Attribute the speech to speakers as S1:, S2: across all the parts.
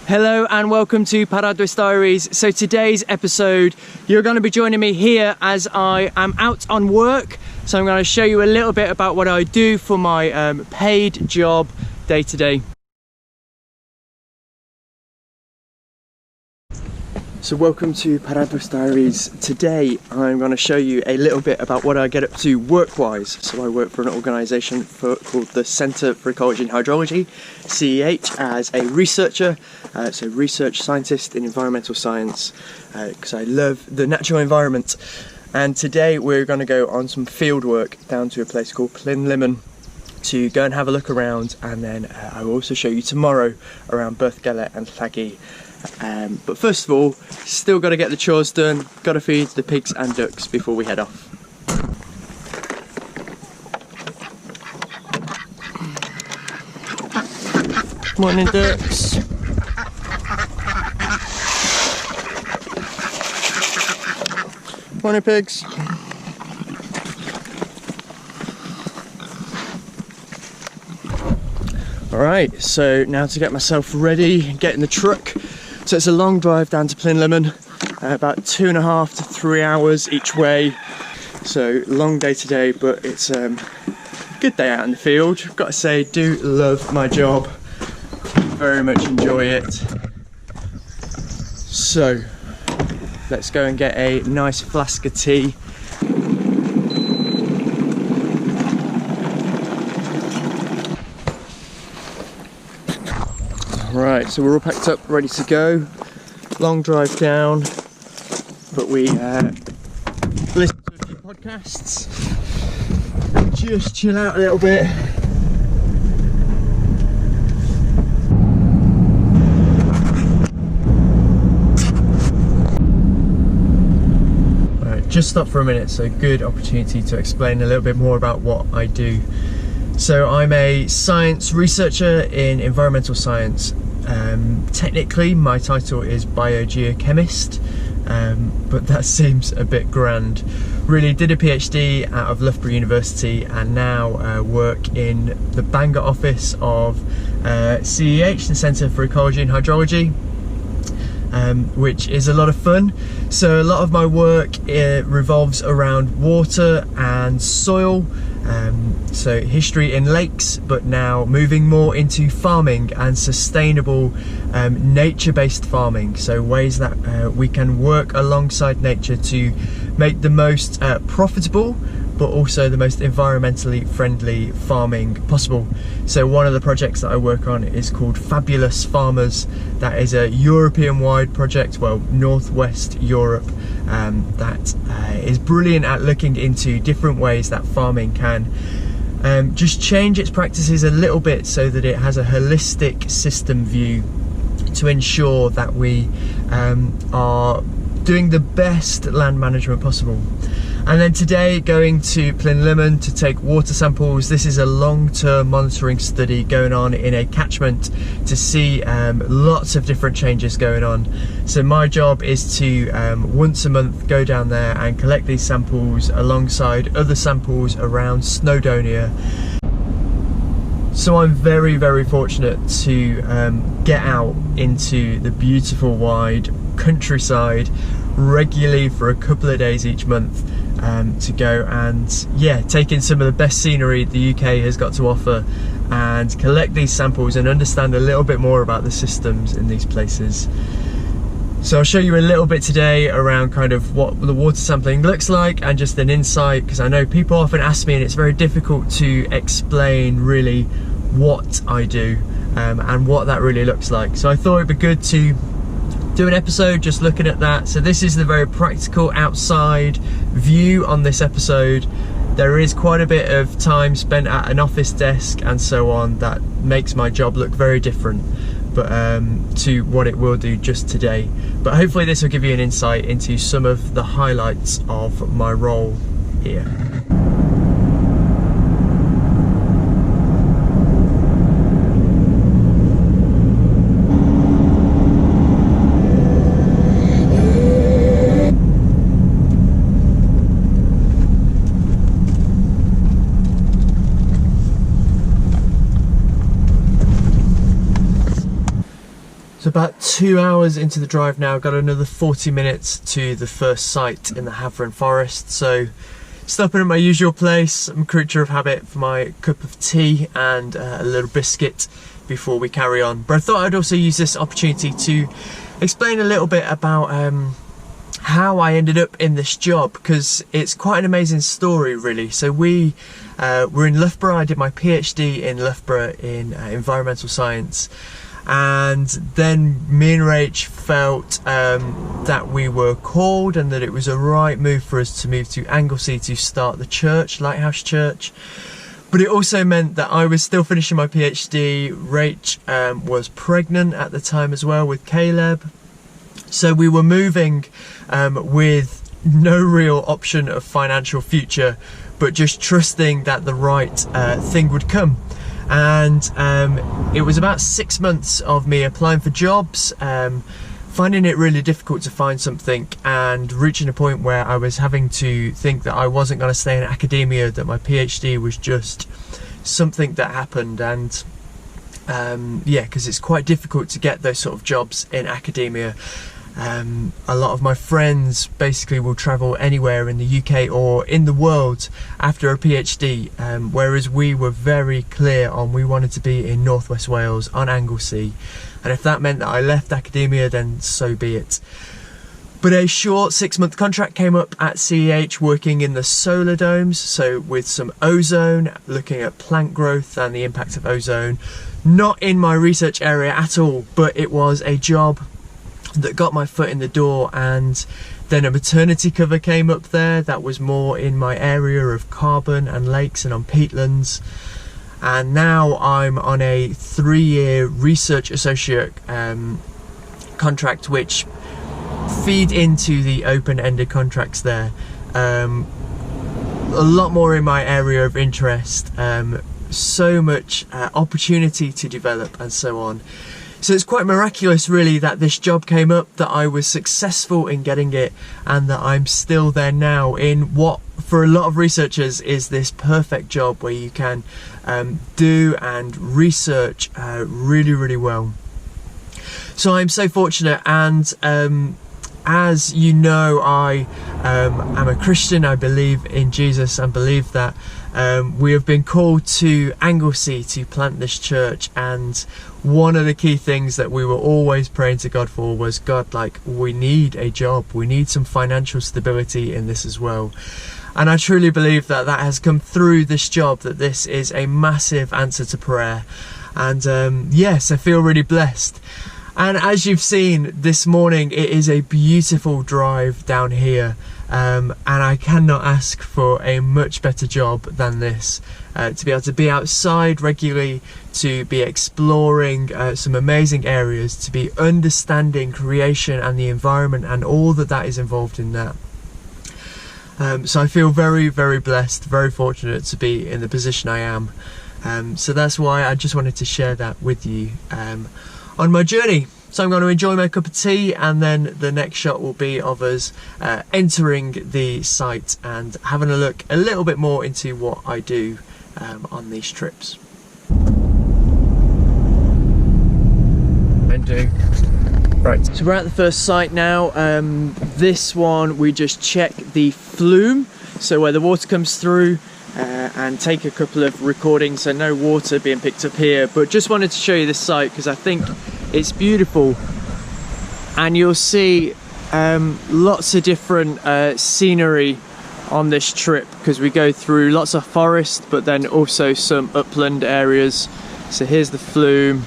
S1: Hello and welcome to Paradwys Diaries. So today's episode, you're going to be joining me here as I am out on work. So I'm going to show you a little bit about what I do for my paid job day to day. So welcome to Paradwys Diaries. Today I'm going to show you a little bit about what I get up to work-wise. So I work for an organisation called the Centre for Ecology and Hydrology, CEH, as a researcher, so research scientist in environmental science, because I love the natural environment. And today we're going to go on some field work down to a place called Plynlimmon to go and have a look around, and then I will also show you tomorrow around Birthgellet and Llaggy. But first of all, still got to get the chores done, got to feed the pigs and ducks before we head off. Morning ducks. Morning pigs. Alright, so now to get myself ready, get in the truck. So it's a long drive down to Plynlimmon, about 2.5 to 3 hours each way. So long day today, but it's a good day out in the field. I've got to say, do love my job, very much enjoy it. So let's go and get a nice flask of tea. Right, so we're all packed up, ready to go. Long drive down, but we listen to a few podcasts, just chill out a little bit. Right, just stop for a minute, so good opportunity to explain a little bit more about what I do. So I'm a science researcher in environmental science. Technically my title is biogeochemist, but that seems a bit grand. Really did a PhD out of Loughborough University and now work in the Bangor office of CEH, the Centre for Ecology and Hydrology, which is a lot of fun. So a lot of my work revolves around water and soil, so history in lakes, but now moving more into farming and sustainable nature-based farming, so ways that we can work alongside nature to make the most profitable but also the most environmentally friendly farming possible. So one of the projects that I work on is called Fabulous Farmers. That is a European-wide project, well, Northwest Europe, that is brilliant at looking into different ways that farming can just change its practices a little bit so that it has a holistic system view to ensure that we are doing the best land management possible. And then today going to Plynlimmon to take water samples. This is a long-term monitoring study going on in a catchment to see lots of different changes going on. So my job is to once a month go down there and collect these samples alongside other samples around Snowdonia. So I'm very, very fortunate to get out into the beautiful wide countryside regularly for a couple of days each month, to go and take in some of the best scenery the UK has got to offer and collect these samples and understand a little bit more about the systems in these places. So I'll show you a little bit today around kind of what the water sampling looks like and just an insight, because I know people often ask me and it's very difficult to explain really what I do and what that really looks like. So I thought it'd be good to do an episode just looking at that. So this is the very practical outside view on this episode. There is quite a bit of time spent at an office desk and so on that makes my job look very different, but to what it will do just today. But hopefully this will give you an insight into some of the highlights of my role here. So about 2 hours into the drive now, got another 40 minutes to the first site in the Havering Forest. So stopping at my usual place. I'm a creature of habit for my cup of tea and a little biscuit before we carry on. But I thought I'd also use this opportunity to explain a little bit about how I ended up in this job, because it's quite an amazing story really. So we were in Loughborough. I did my PhD in Loughborough in environmental science. And then me and Rach felt that we were called and that it was a right move for us to move to Anglesey to start the church, Lighthouse Church. But it also meant that I was still finishing my PhD. Rach was pregnant at the time as well with Caleb. So we were moving with no real option of financial future, but just trusting that the right thing would come. And it was about 6 months of me applying for jobs, finding it really difficult to find something, and reaching a point where I was having to think that I wasn't going to stay in academia, that my PhD was just something that happened. And yeah, because it's quite difficult to get those sort of jobs in academia. A lot of my friends basically will travel anywhere in the UK or in the world after a PhD, whereas we were very clear on we wanted to be in North West Wales on Anglesey, and if that meant that I left academia, then so be it. But a short 6-month contract came up at CEH working in the solar domes, so with some ozone, looking at plant growth and the impact of ozone. Not in my research area at all, but it was a job that got my foot in the door. And then a maternity cover came up there that was more in my area of carbon and lakes and on peatlands. And now I'm on a 3-year research associate contract, which feed into the open-ended contracts there. A lot more in my area of interest, so much opportunity to develop and so on. So it's quite miraculous really that this job came up, that I was successful in getting it, and that I'm still there now in what for a lot of researchers is this perfect job where you can do and research really well. So I'm so fortunate, and as you know, I am a Christian. I believe in Jesus and believe that we have been called to Anglesey to plant this church. And one of the key things that we were always praying to God for was, God, like, we need a job, we need some financial stability in this as well. And I truly believe that that has come through this job, that this is a massive answer to prayer. And yes, I feel really blessed. And as you've seen this morning, it is a beautiful drive down here, and I cannot ask for a much better job than this. To be able to be outside regularly, to be exploring some amazing areas, to be understanding creation and the environment and all that is involved in that. So I feel very blessed, very fortunate to be in the position I am. So that's why I just wanted to share that with you on my journey. So I'm going to enjoy my cup of tea, and then the next shot will be of us entering the site and having a look a little bit more into what I do on these trips. And do. Right, so we're at the first site now. This one we just check the flume, so where the water comes through, and take a couple of recordings, so no water being picked up here. But just wanted to show you this site because I think it's beautiful, and you'll see lots of different scenery on this trip, because we go through lots of forest but then also some upland areas. So here's the flume.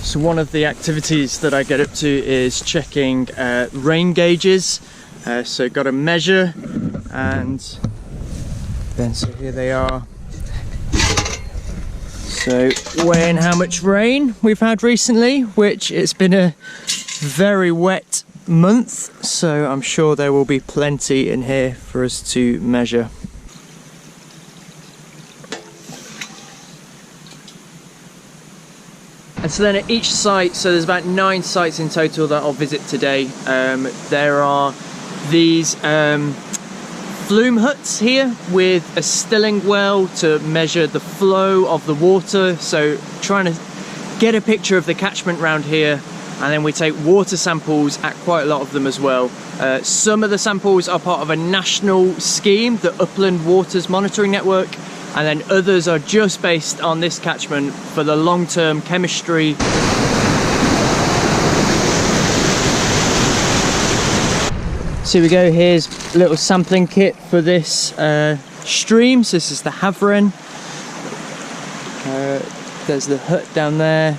S1: So one of the activities that I get up to is checking rain gauges. So got to measure, and then so here they are. So weighing how much rain we've had recently, which it's been a very wet month, so I'm sure there will be plenty in here for us to measure. And so then at each site, so there's about 9 sites in total that I'll visit today, there are these flume huts here with a stilling well to measure the flow of the water, so trying to get a picture of the catchment round here. And then we take water samples at quite a lot of them as well. Some of the samples are part of a national scheme, the Upland Waters Monitoring Network, and then others are just based on this catchment for the long-term chemistry. So here we go, here's a little sampling kit for this stream. So this is the Havren. There's the hut down there.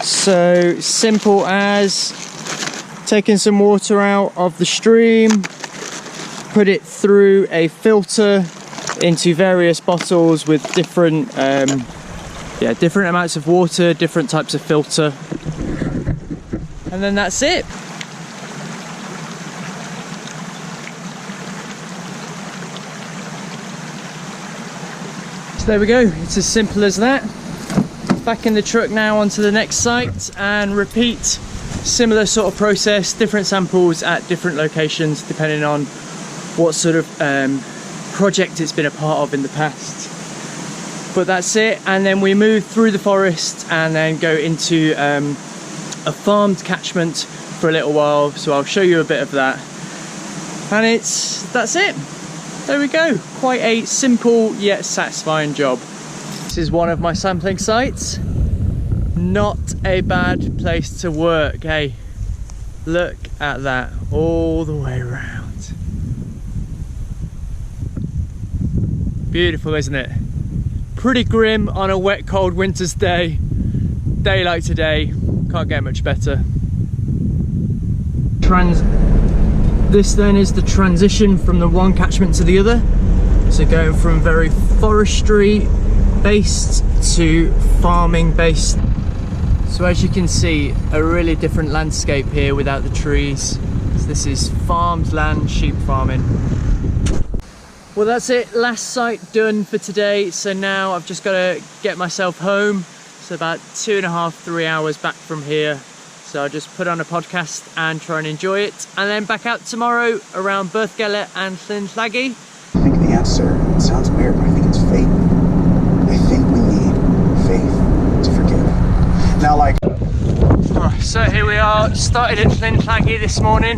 S1: So simple as taking some water out of the stream, put it through a filter into various bottles with different different amounts of water, different types of filter, and then that's it. So there we go, it's as simple as that. Back in the truck now onto the next site and repeat similar sort of process, different samples at different locations depending on what sort of project it's been a part of in the past. But that's it, and then we move through the forest and then go into a farmed catchment for a little while, so I'll show you a bit of that. And that's it. There we go, quite a simple yet satisfying job. This is one of my sampling sites. Not a bad place to work, hey? Look at that, all the way around. Beautiful, isn't it? Pretty grim on a wet, cold winter's day. Day like today, can't get much better. This then is the transition from the one catchment to the other. So going from very forestry based to farming based. So as you can see, a really different landscape here without the trees. So this is farmed land, sheep farming. Well, that's it, last site done for today. So now I've just got to get myself home. It's about 2.5, 3 hours back from here. So I'll just put on a podcast and try and enjoy it. And then back out tomorrow around Birthgele and Llynllagi.
S2: I think the answer, it sounds weird, but I think it's fate. I think we need faith to forgive. Now, like...
S1: So here we are, started at Llynllagi this morning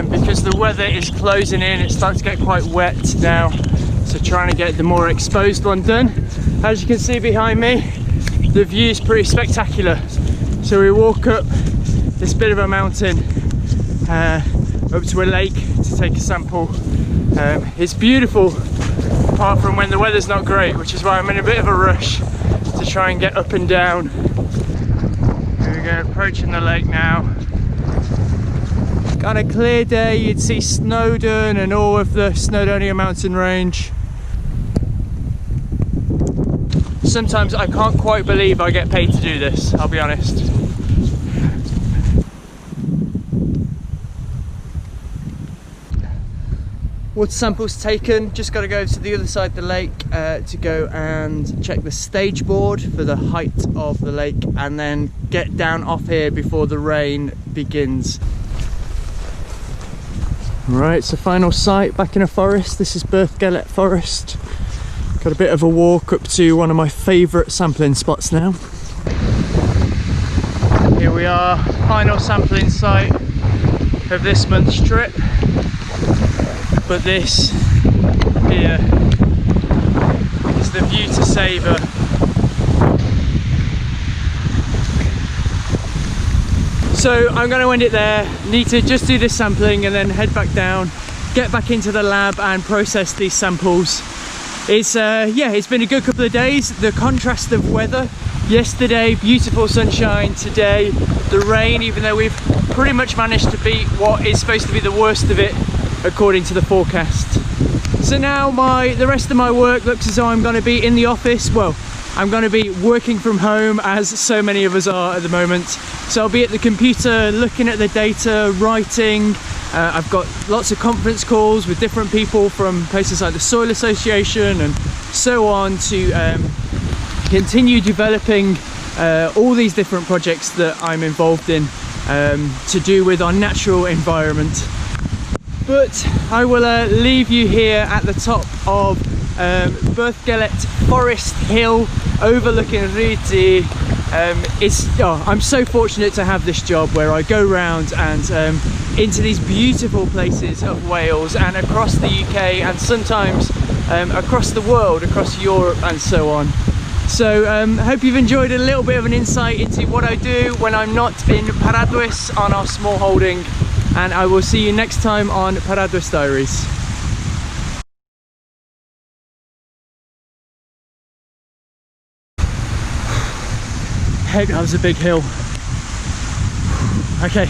S1: because the weather is closing in. It's starting to get quite wet now, so trying to get the more exposed one done. As you can see behind me, the view is pretty spectacular. So we walk up this bit of a mountain up to a lake to take a sample. It's beautiful apart from when the weather's not great, which is why I'm in a bit of a rush to try and get up and down. Here we go, approaching the lake now. On a clear day you'd see Snowdon and all of the Snowdonia mountain range. Sometimes I can't quite believe I get paid to do this, I'll be honest. Water samples taken, just got to go to the other side of the lake to go and check the stage board for the height of the lake and then get down off here before the rain begins. Right, so final site back in a forest. This is Birthgele Forest. Got a bit of a walk up to one of my favourite sampling spots now. Here we are, final sampling site of this month's trip. But this here is the view to savour. So I'm going to end it there. Need to just do this sampling and then head back down, get back into the lab and process these samples. It's it's been a good couple of days. The contrast of weather, yesterday beautiful sunshine, today the rain, even though we've pretty much managed to beat what is supposed to be the worst of it according to the forecast. So now the rest of my work looks as though I'm going to be in the office. Well, I'm going to be working from home as so many of us are at the moment. So I'll be at the computer looking at the data, writing. I've got lots of conference calls with different people from places like the Soil Association and so on to continue developing all these different projects that I'm involved in to do with our natural environment. But I will leave you here at the top of Berthgelet Forest Hill overlooking Ryti. I'm so fortunate to have this job where I go round and into these beautiful places of Wales and across the UK and sometimes across the world, across Europe and so on. So hope you've enjoyed a little bit of an insight into what I do when I'm not in Paradwys on our small holding, and I will see you next time on Paradwys Diaries. Heck, that was a big hill. Okay,